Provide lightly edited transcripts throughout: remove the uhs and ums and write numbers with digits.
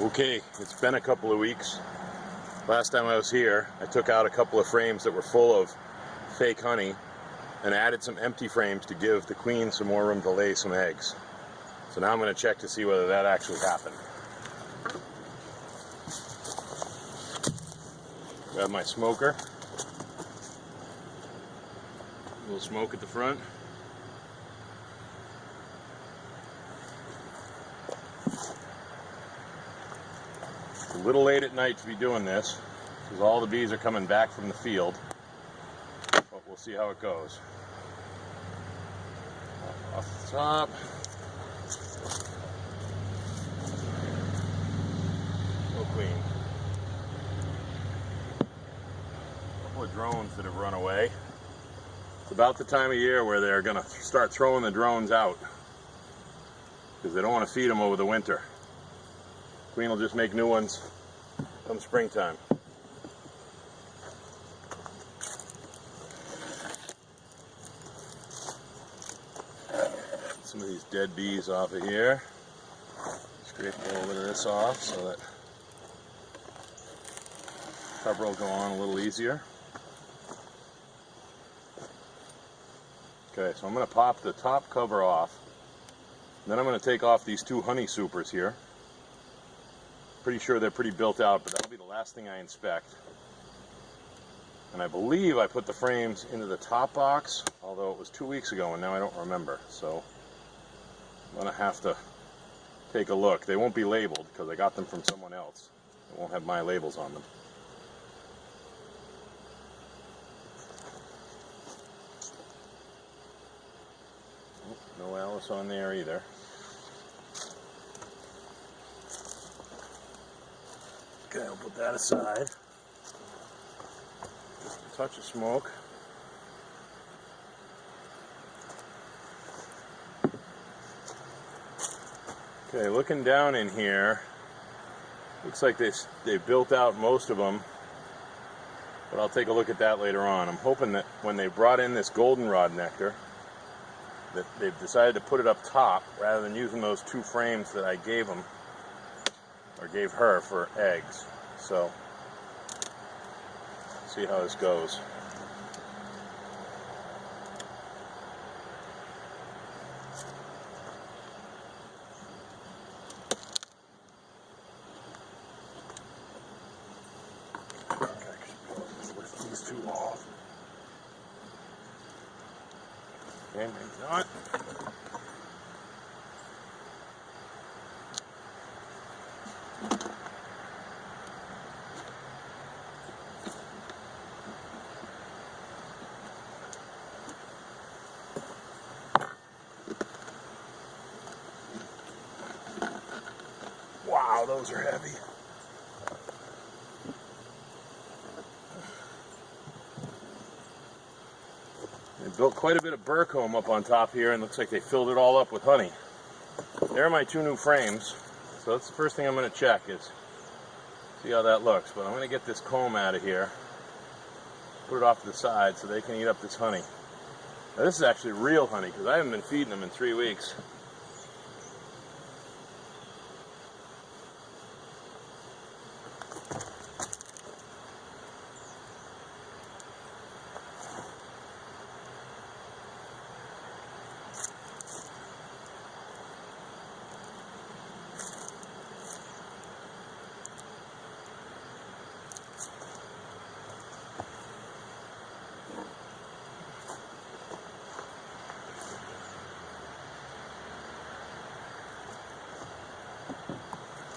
Okay, it's been a couple of weeks. Last time I was here, I took out a couple of frames that were full of fake honey and added some empty frames to give the queen some more room to lay some eggs. So now I'm going to check to see whether that actually happened. Grab my smoker. A little smoke at the front. It's a little late at night to be doing this because all the bees are coming back from the field, but we'll see how it goes. Off the top. No queen. A couple of drones that have run away. It's about the time of year where they're going to start throwing the drones out because they don't want to feed them over the winter. Queen will just make new ones come springtime. Some of these dead bees off of here. Scrape a little bit of this off so that cover will go on a little easier. Okay, so I'm going to pop the top cover off. Then I'm going to take off these two honey supers here. Pretty sure they're pretty built out, but that'll be the last thing I inspect. And I believe I put the frames into the top box, although it was 2 weeks ago and now I don't remember. So I'm going to have to take a look. They won't be labeled because I got them from someone else. They won't have my labels on them. No Alice on there either. Okay, I'll put that aside. Just a touch of smoke. Okay, looking down in here, looks like they built out most of them, but I'll take a look at that later on. I'm hoping that when they brought in this goldenrod nectar, that they've decided to put it up top rather than using those two frames that I gave them, or gave her for eggs. So, see how this goes. Lift these two off. Okay, maybe not. Wow, those are heavy. They built quite a bit of burr comb up on top here, and looks like they filled it all up with honey. There are my two new frames. So that's the first thing I'm going to check, is see how that looks. But I'm going to get this comb out of here, put it off to the side so they can eat up this honey. Now this is actually real honey because I haven't been feeding them in 3 weeks.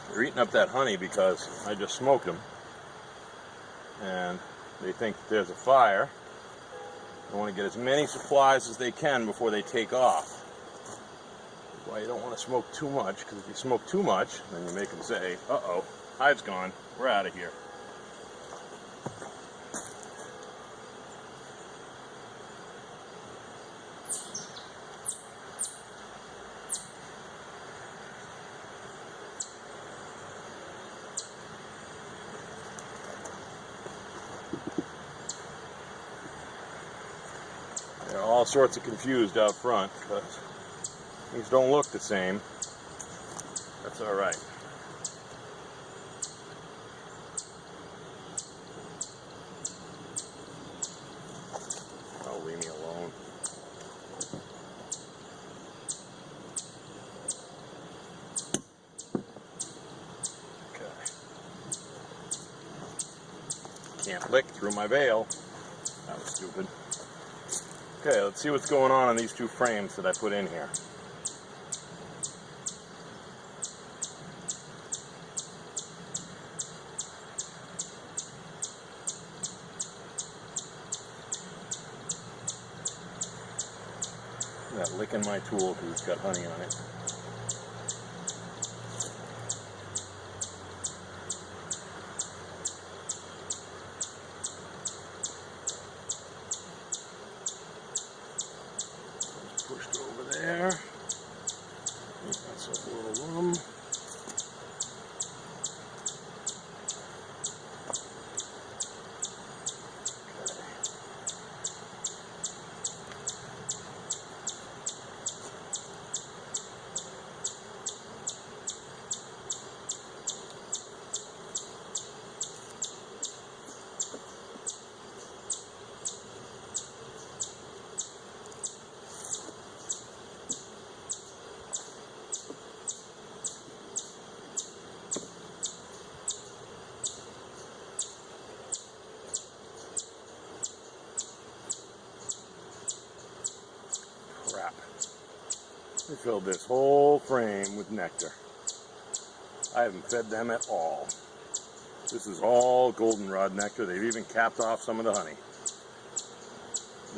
They're eating up that honey because I just smoked them, and they think there's a fire. They want to get as many supplies as they can before they take off. That's why you don't want to smoke too much, because if you smoke too much, then you make them say, uh-oh, hive's gone, we're out of here. They're all sorts of confused out front because these don't look the same. That's all right. can't lick through my veil. That was stupid. Okay, let's see what's going on these two frames that I put in here. I'm not licking my tool because it's got honey on it. Pushed over there. Make myself a little room. Crap. I filled this whole frame with nectar. I haven't fed them at all. This is all goldenrod nectar. They've even capped off some of the honey.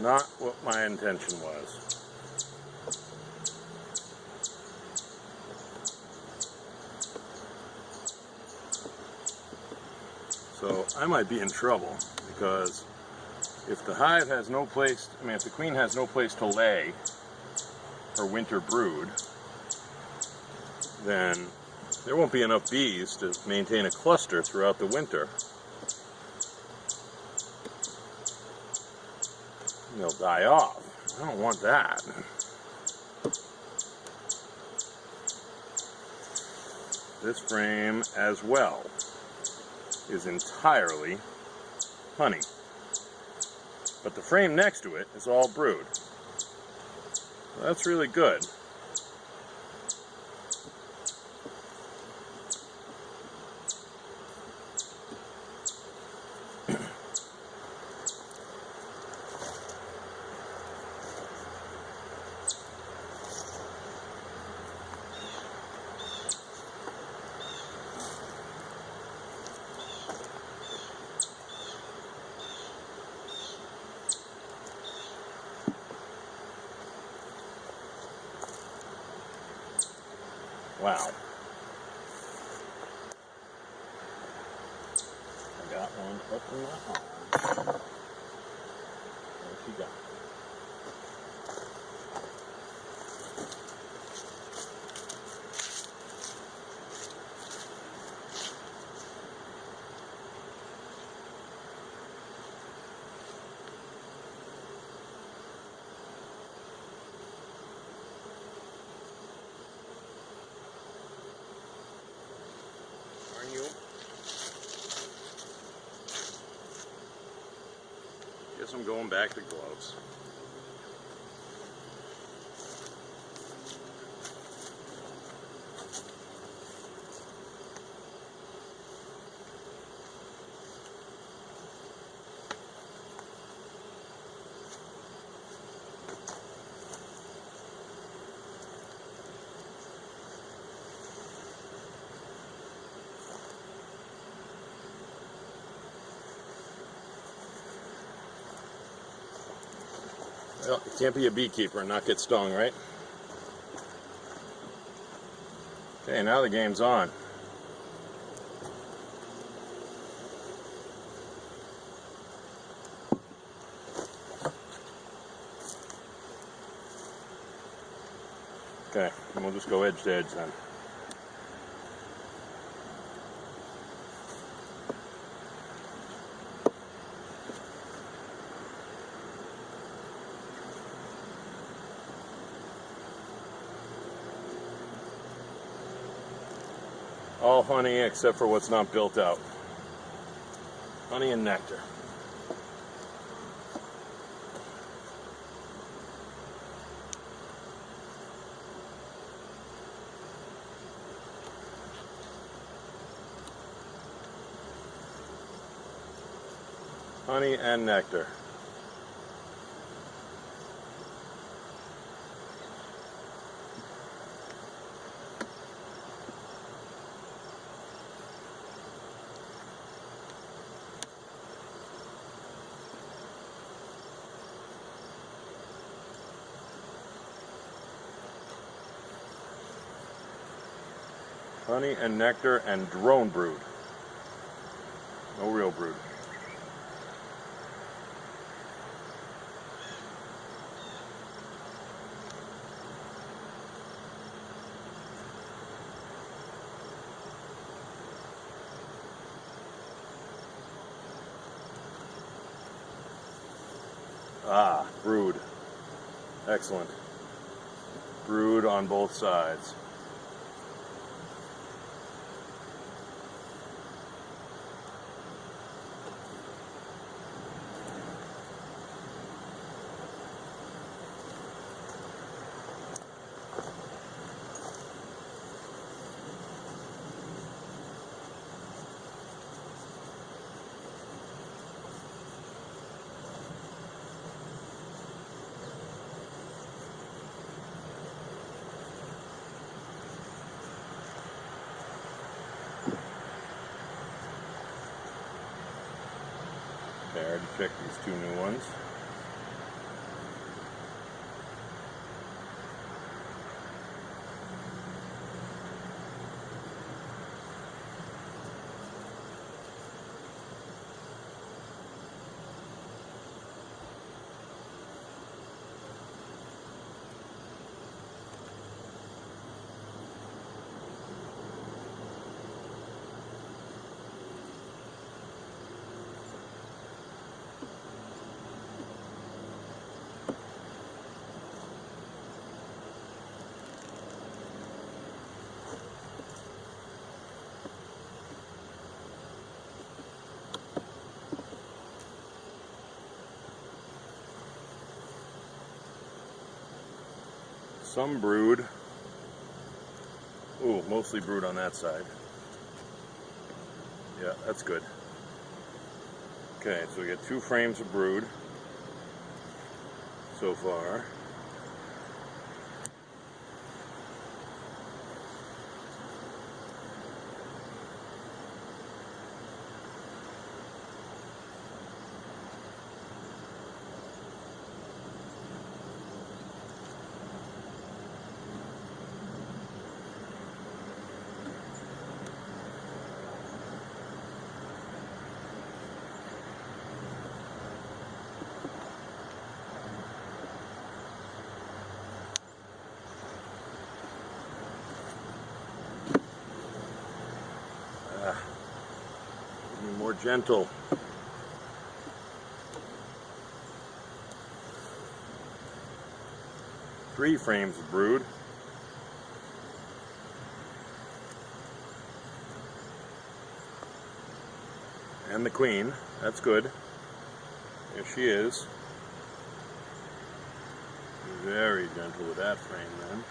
Not what my intention was. So I might be in trouble because if the hive has no place, if the queen has no place to lay her winter brood, then there won't be enough bees to maintain a cluster throughout the winter. And they'll die off. I don't want that. This frame as well is entirely honey. But the frame next to it is all brood. That's really good. Wow. I got one up in my arm. Where's she gone? Guess I'm going back to gloves. Well, you can't be a beekeeper and not get stung, right? Okay, now the game's on. Okay, and we'll just go edge to edge then. All honey except for what's not built out. Honey and nectar. Honey and nectar. Honey and nectar and drone brood. No real brood. Ah, brood. Excellent. Brood on both sides. Okay, I already checked these two new ones. Some brood. Ooh, mostly brood on that side. Yeah, that's good. Okay, so we got 2 frames of brood so far. Be more gentle. Three frames of brood. And the queen. That's good. There she is. Very gentle with that frame then.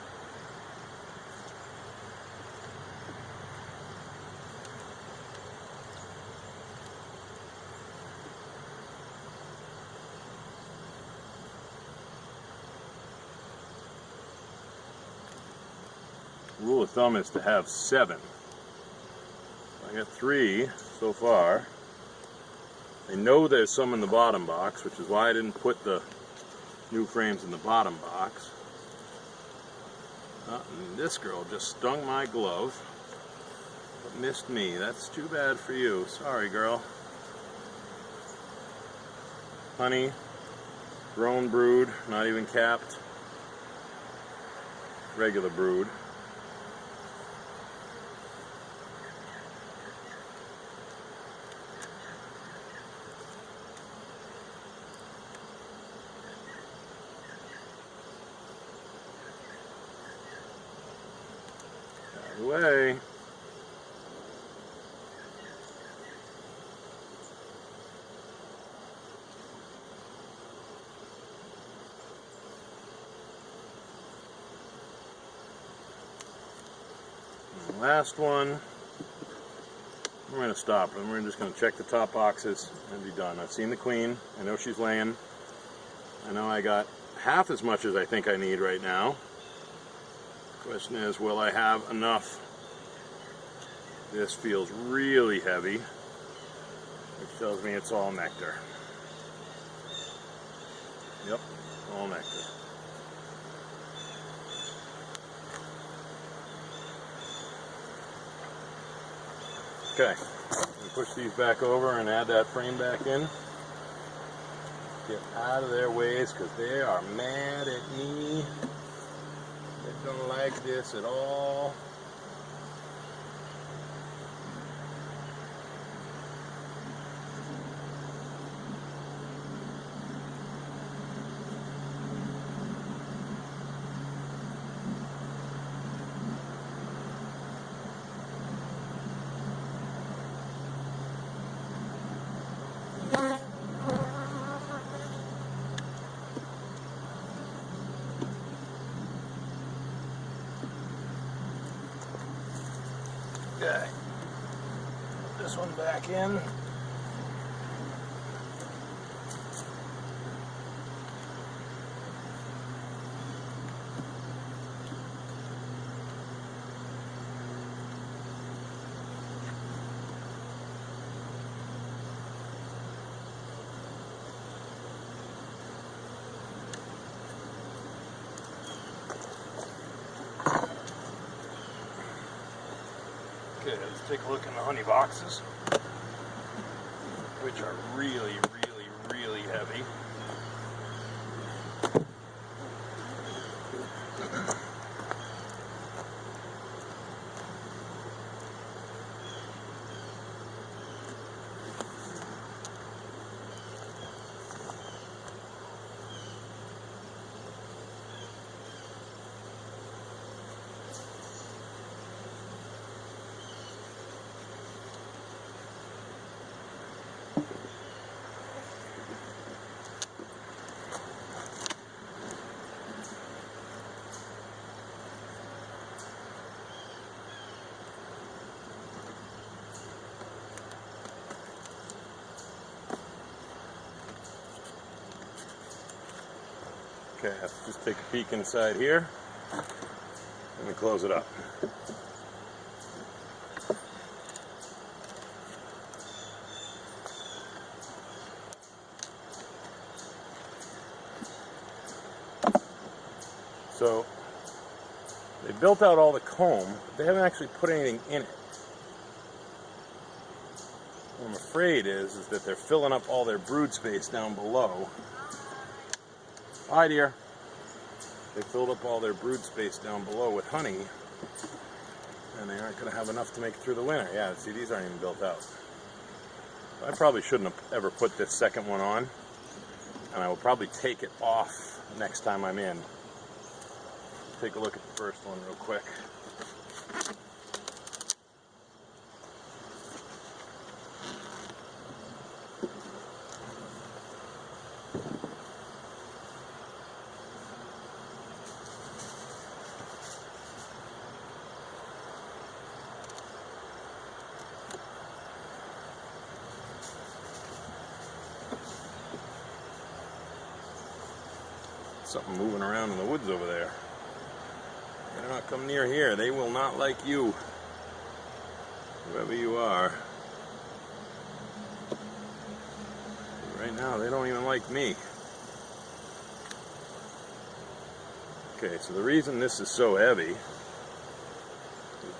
Rule of thumb is to have 7. I got 3 so far. I know there's some in the bottom box, which is why I didn't put the new frames in the bottom box. And this girl just stung my glove, but missed me. That's too bad for you. Sorry, girl. Honey, drone brood, not even capped. Regular brood. Away. And the last one. We're going to stop and we're just going to check the top boxes and be done. I've seen the queen. I know she's laying. I know I got half as much as I think I need right now. Question is, will I have enough? This feels really heavy, which tells me it's all nectar. Yep, all nectar. Okay, push these back over and add that frame back in. Get out of their ways because they are mad at me. They don't like this at all. Okay, put this one back in. Okay, let's take a look in the honey boxes, which are really, really, really heavy. Okay, let's just take a peek inside here and we close it up. So they built out all the comb, but they haven't actually put anything in it. What I'm afraid is that they're filling up all their brood space down below. Hi, dear. They filled up all their brood space down below with honey, and they aren't going to have enough to make it through the winter. Yeah, see, these aren't even built out. I probably shouldn't have ever put this second one on, and I will probably take it off next time I'm in. Take a look at the first one real quick. Something moving around in the woods over there. Better not come near here. They will not like you, whoever you are. Right now, they don't even like me. Okay, so the reason this is so heavy is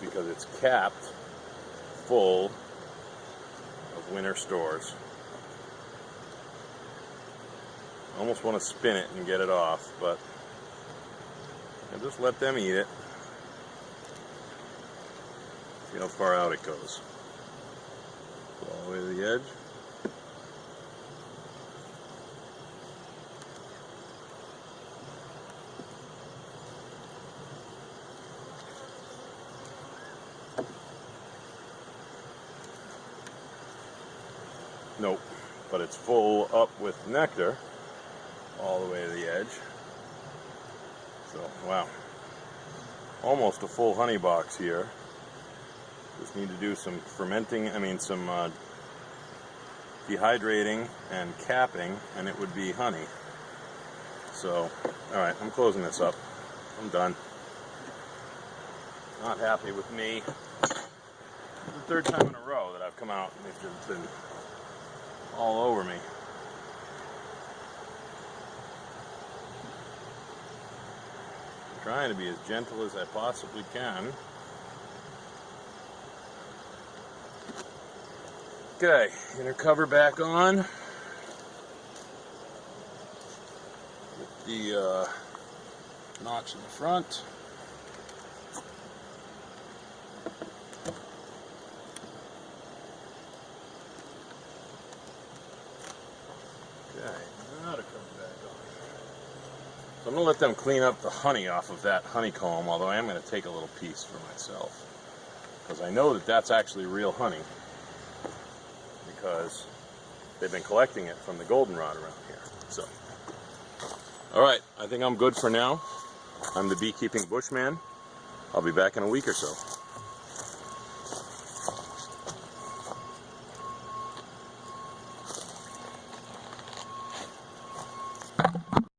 because it's capped full of winter stores. I almost want to spin it and get it off, but I'll just let them eat it. See how far out it goes. All the way to the edge. Nope, but it's full up with nectar all the way to the edge. So, wow. Almost a full honey box here. Just need to do some fermenting, some dehydrating and capping, and it would be honey. So, alright, I'm closing this up. I'm done. Not happy with me. It's the third time in a row that I've come out and they've just been all over me. I'm trying to be as gentle as I possibly can. Okay, inner cover back on. Get the notch in the front. Okay, now to cover back on. So I'm going to let them clean up the honey off of that honeycomb, although I am going to take a little piece for myself. Because I know that that's actually real honey. Because they've been collecting it from the goldenrod around here. So, alright, I think I'm good for now. I'm the Beekeeping Bushman. I'll be back in a week or so.